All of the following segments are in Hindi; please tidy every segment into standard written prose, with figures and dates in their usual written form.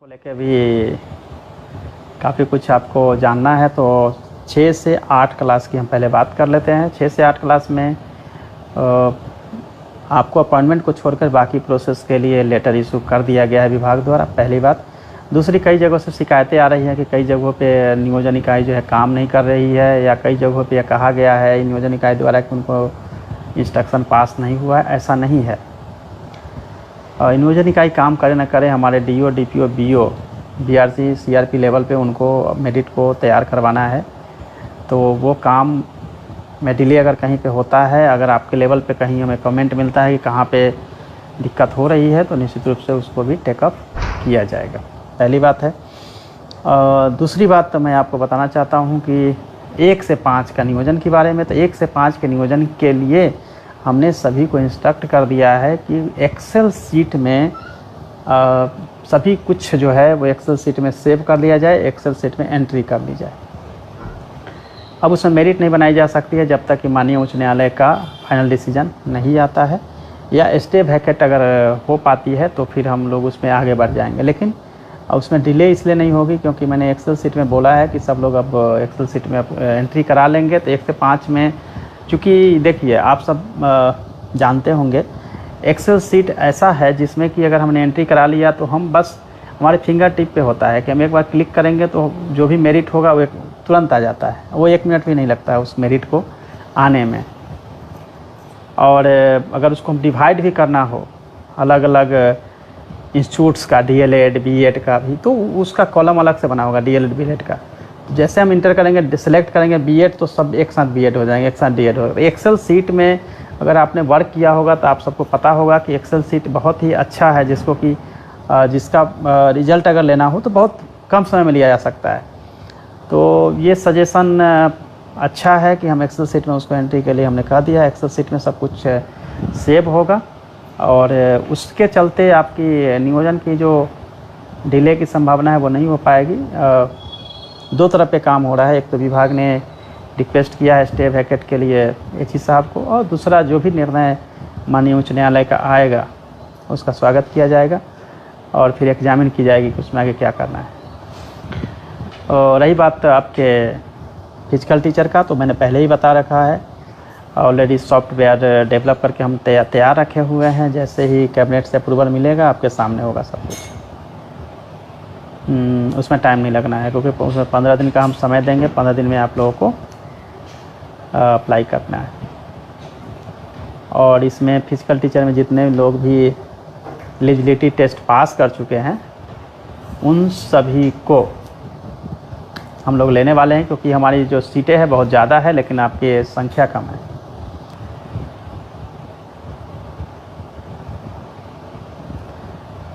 को लेके भी काफ़ी कुछ आपको जानना है, तो 6 से 8 क्लास की हम पहले बात कर लेते हैं। 6 से 8 क्लास में आपको अपॉइंटमेंट को छोड़कर बाकी प्रोसेस के लिए लेटर इशू कर दिया गया है विभाग द्वारा, पहली बात। दूसरी, कई जगहों से शिकायतें आ रही हैं कि कई जगहों पे नियोजन इकाई जो है काम नहीं कर रही है, या कई जगहों पे यह कहा गया है नियोजन इकाई द्वारा कि उनको इंस्ट्रक्शन पास नहीं हुआ है। ऐसा नहीं है। नियोजन इकाई काम करे न करे, हमारे DO, DPO, BO, BRC, CRP level पे उनको मेरिट को तैयार करवाना है। तो वो काम में डिले अगर कहीं पे होता है, अगर आपके लेवल पे कहीं हमें कमेंट मिलता है कि कहाँ पे दिक्कत हो रही है, तो निश्चित रूप से उसको भी टेकअप किया जाएगा, पहली बात है। दूसरी बात तो मैं आपको बताना चाहता हूँ कि 1 से 5 का नियोजन के बारे में। तो 1 से 5 के नियोजन के लिए हमने सभी को इंस्ट्रक्ट कर दिया है कि एक्सेल सीट में सभी कुछ जो है वो एक्सेल सीट में सेव कर लिया जाए, एक्सेल सीट में एंट्री कर ली जाए। अब उसमें मेरिट नहीं बनाई जा सकती है जब तक कि माननीय उच्च न्यायालय का फाइनल डिसीजन नहीं आता है, या स्टे वैकेट अगर हो पाती है तो फिर हम लोग उसमें आगे बढ़ जाएंगे। लेकिन उसमें डिले इसलिए नहीं होगी क्योंकि मैंने एक्सेल सीट में बोला है कि सब लोग अब एक्सेल सीट में एंट्री करा लेंगे। तो 1 से 5 में, चूँकि देखिए आप सब जानते होंगे, एक्सेल सीट ऐसा है जिसमें कि अगर हमने एंट्री करा लिया तो हम बस हमारे फिंगर टिप पे होता है कि हम एक बार क्लिक करेंगे तो जो भी मेरिट होगा वो तुरंत आ जाता है। वो 1 मिनट भी नहीं लगता है उस मेरिट को आने में। और अगर उसको हम डिवाइड भी करना हो अलग अलग इंस्टीट्यूट्स का, डीएलएड, बीएड का भी, तो उसका कॉलम अलग से बना होगा डीएलएड, बीएड का। जैसे हम इंटर करेंगे, सेलेक्ट करेंगे बीएड, तो सब एक साथ बीएड हो जाएंगे, एक साथ डीएड होगा। एक्सेल सीट में अगर आपने वर्क किया होगा तो आप सबको पता होगा कि एक्सेल सीट बहुत ही अच्छा है, जिसको कि जिसका रिजल्ट अगर लेना हो तो बहुत कम समय में लिया जा सकता है। तो ये सजेशन अच्छा है कि हम एक्सेल सीट में उसको एंट्री के लिए हमने कह दिया है। एक्सेल सीट में सब कुछ सेव होगा और उसके चलते आपकी नियोजन की जो डिले की संभावना है वो नहीं हो पाएगी। 2 तरह पे काम हो रहा है। एक तो विभाग ने रिक्वेस्ट किया है स्टे वैकेट के लिए एचई साहब को, और दूसरा जो भी निर्णय माननीय उच्च न्यायालय का आएगा उसका स्वागत किया जाएगा और फिर एग्जामिन की जाएगी कि उसमें आगे क्या करना है। और रही बात आपके फिजिकल टीचर का, तो मैंने पहले ही बता रखा है, ऑलरेडी सॉफ्टवेयर डेवलप करके हम तैयार रखे हुए हैं। जैसे ही कैबिनेट से अप्रूवल मिलेगा आपके सामने होगा सब कुछ। उसमें टाइम नहीं लगना है क्योंकि उसमें 15 दिन का हम समय देंगे। 15 दिन में आप लोगों को अप्लाई करना है। और इसमें फिजिकल टीचर में जितने लोग भी एलिजिबिलिटी टेस्ट पास कर चुके हैं उन सभी को हम लोग लेने वाले हैं, क्योंकि हमारी जो सीटें हैं बहुत ज़्यादा है लेकिन आपकी संख्या कम है।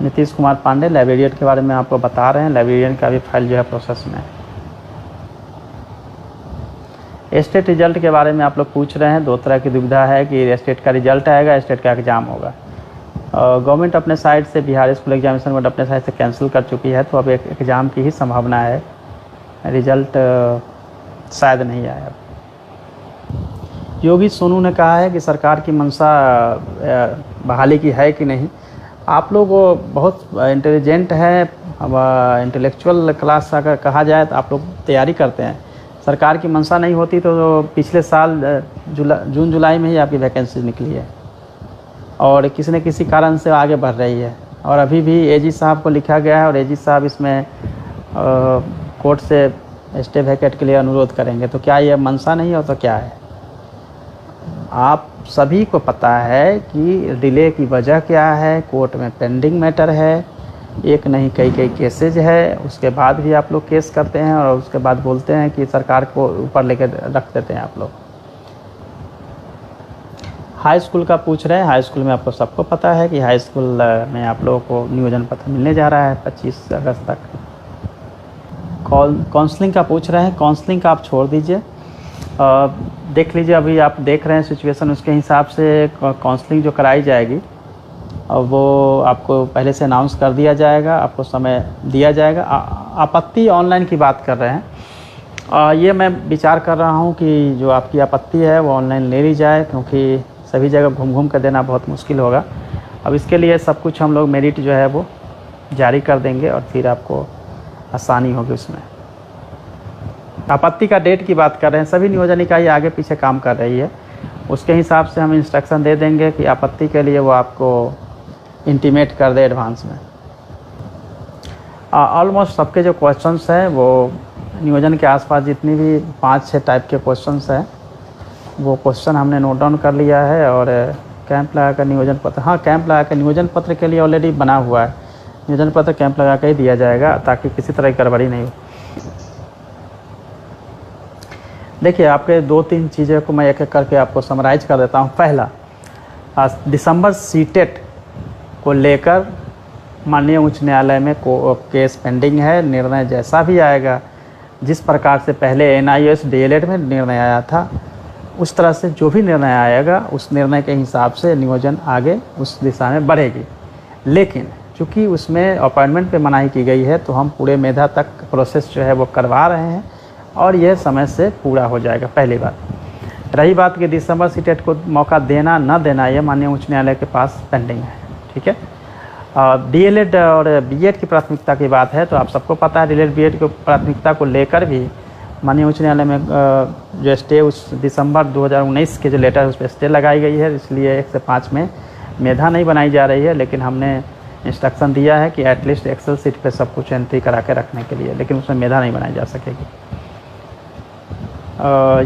नीतीश कुमार पांडे लाइब्रेरियन के बारे में आपको बता रहे हैं। लाइब्रेरियन का भी फाइल जो है प्रोसेस में है। स्टेट रिजल्ट के बारे में आप लोग पूछ रहे हैं। 2 तरह की दुविधा है कि स्टेट का रिजल्ट आएगा, स्टेट का एग्ज़ाम होगा। गवर्नमेंट अपने साइड से, बिहार स्कूल एग्जामिनेशन बोर्ड अपने साइड से कैंसिल कर चुकी है, तो अब एक एग्ज़ाम की ही संभावना है। रिजल्ट शायद नहीं आया। योगी सोनू ने कहा है कि सरकार की मंशा बहाली की है कि नहीं। आप लोग बहुत इंटेलिजेंट हैं, इंटेलेक्चुअल क्लास अगर कहा जाए तो आप लोग तैयारी करते हैं। सरकार की मंशा नहीं होती तो पिछले साल जून जुलाई में ही आपकी वैकेंसी निकली है और किसी न किसी कारण से आगे बढ़ रही है। और अभी भी एजी साहब को लिखा गया है और एजी साहब इसमें कोर्ट से स्टे वैकेट के लिए अनुरोध करेंगे। तो क्या ये मंशा नहीं हो तो क्या है? आप सभी को पता है कि डिले की वजह क्या है। कोर्ट में पेंडिंग मैटर है, एक नहीं कई केसेज है। उसके बाद भी आप लोग केस करते हैं और उसके बाद बोलते हैं कि सरकार को ऊपर लेके रख देते हैं आप लोग। हाई स्कूल का पूछ रहे हैं। हाई स्कूल में आपको सबको पता है कि हाई स्कूल में आप लोगों को नियोजन पत्र मिलने जा रहा है 25 अगस्त तक। काउंसलिंग का पूछ रहे हैं। काउंसलिंग का आप छोड़ दीजिए, देख लीजिए। अभी आप देख रहे हैं सिचुएशन, उसके हिसाब से काउंसलिंग जो कराई जाएगी वो आपको पहले से अनाउंस कर दिया जाएगा, आपको समय दिया जाएगा। आपत्ति ऑनलाइन की बात कर रहे हैं। ये मैं विचार कर रहा हूँ कि जो आपकी आपत्ति है वो ऑनलाइन ले ली जाए, क्योंकि सभी जगह घूम घूम कर देना बहुत मुश्किल होगा। अब इसके लिए सब कुछ हम लोग मेरिट जो है वो जारी कर देंगे और फिर आपको आसानी होगी उसमें। आपत्ति का डेट की बात कर रहे हैं, सभी नियोजन इकाई आगे पीछे काम कर रही है, उसके हिसाब से हम इंस्ट्रक्शन दे देंगे कि आपत्ति के लिए वो आपको इंटीमेट कर दे एडवांस में। ऑलमोस्ट सबके जो क्वेश्चंस हैं वो नियोजन के आसपास जितनी भी 5-6 टाइप के क्वेश्चंस हैं वो क्वेश्चन हमने नोट डाउन कर लिया है। और कैंप लगा कर नियोजन पत्र, हाँ कैंप लगा कर नियोजन पत्र के लिए ऑलरेडी बना हुआ है, नियोजन पत्र कैंप लगा कर ही दिया जाएगा ताकि किसी तरह की गड़बड़ी नहीं हो। देखिए आपके 2-3 चीज़ों को मैं एक एक करके आपको समराइज कर देता हूँ। पहला, दिसंबर सीटेट को लेकर माननीय उच्च न्यायालय में केस पेंडिंग है। निर्णय जैसा भी आएगा, जिस प्रकार से पहले NIOS DLED में निर्णय आया था, उस तरह से जो भी निर्णय आएगा उस निर्णय के हिसाब से नियोजन आगे उस दिशा में बढ़ेगी। लेकिन चूँकि उसमें अपॉइंटमेंट पे मनाही की गई है तो हम पूरे मेधा तक प्रोसेस जो है वो करवा रहे हैं और यह समय से पूरा हो जाएगा। पहली बात। रही बात कि दिसंबर सीटेट को मौका देना न देना, यह माननीय उच्च न्यायालय के पास पेंडिंग है। ठीक है। DLED और BED की प्राथमिकता की बात है तो आप सबको पता है DLED BED की प्राथमिकता को लेकर भी माननीय उच्च न्यायालय में जो स्टे उस दिसंबर 2019 के जो लेटर है उस पर स्टे लगाई गई है, इसलिए 1 से 5 में मेधा नहीं बनाई जा रही है। लेकिन हमने इंस्ट्रक्शन दिया है कि एटलीस्ट एक्सेल सीट पे सब कुछ एंट्री करा के रखने के लिए, लेकिन उसमें मेधा नहीं बनाई जा सकेगी।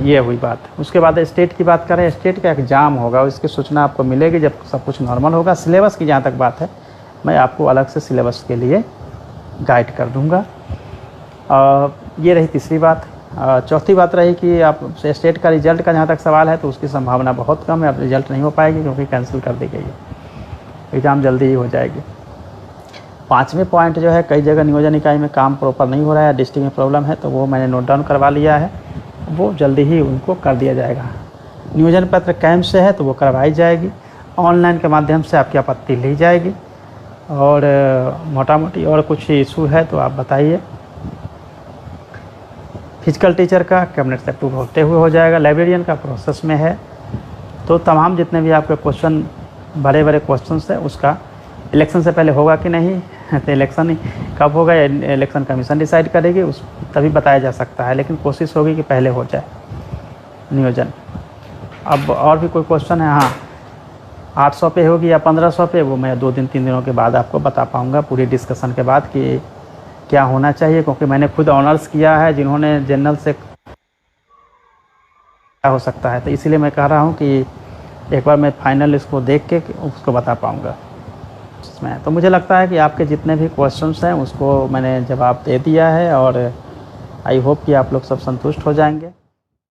ये हुई बात। उसके बाद स्टेट की बात करें, स्टेट का एग्ज़ाम होगा, उसकी सूचना आपको मिलेगी जब सब कुछ नॉर्मल होगा। सिलेबस की जहाँ तक बात है, मैं आपको अलग से सिलेबस के लिए गाइड कर दूँगा। ये रही तीसरी बात। चौथी बात रही कि आप स्टेट का रिजल्ट का जहाँ तक सवाल है तो उसकी संभावना बहुत कम है, अब रिजल्ट नहीं हो पाएगी क्योंकि कैंसिल कर दी गई है, एग्ज़ाम जल्दी ही हो जाएगी। 5वें पॉइंट जो है, कई जगह नियोजन इकाई में काम प्रॉपर नहीं हो रहा है, डिस्ट्रिक्ट में प्रॉब्लम है, तो वो मैंने नोट डाउन करवा लिया है, वो जल्दी ही उनको कर दिया जाएगा। नियोजन पत्र कैंप से है तो वो करवाई जाएगी, ऑनलाइन के माध्यम से आपकी आपत्ति ली जाएगी। और मोटा मोटी और कुछ इशू है तो आप बताइए। फिजिकल टीचर का कैबिनेट से अप्रूव होते हुए हो जाएगा, लाइब्रेरियन का प्रोसेस में है। तो तमाम जितने भी आपके क्वेश्चन, बड़े बड़े क्वेश्चंस हैं, उसका इलेक्शन से पहले होगा कि नहीं तो इलेक्शन ही कब होगा इलेक्शन कमीशन डिसाइड करेगी, उस तभी बताया जा सकता है, लेकिन कोशिश होगी कि पहले हो जाए नियोजन। अब और भी कोई क्वेश्चन है? हाँ, 800 पे होगी या 1500 पे, वो मैं 2 दिन 3 दिनों के बाद आपको बता पाऊँगा पूरी डिस्कशन के बाद कि क्या होना चाहिए, क्योंकि मैंने खुद ऑनर्स किया है जिन्होंने जनरल से क्या हो सकता है, तो इसीलिए मैं कह रहा हूँ कि एक बार मैं फाइनल इसको देख के उसको बता पाऊँगा इसमें। तो मुझे लगता है कि आपके जितने भी क्वेश्चंस हैं उसको मैंने जवाब दे दिया है और आई होप कि आप लोग सब संतुष्ट हो जाएंगे।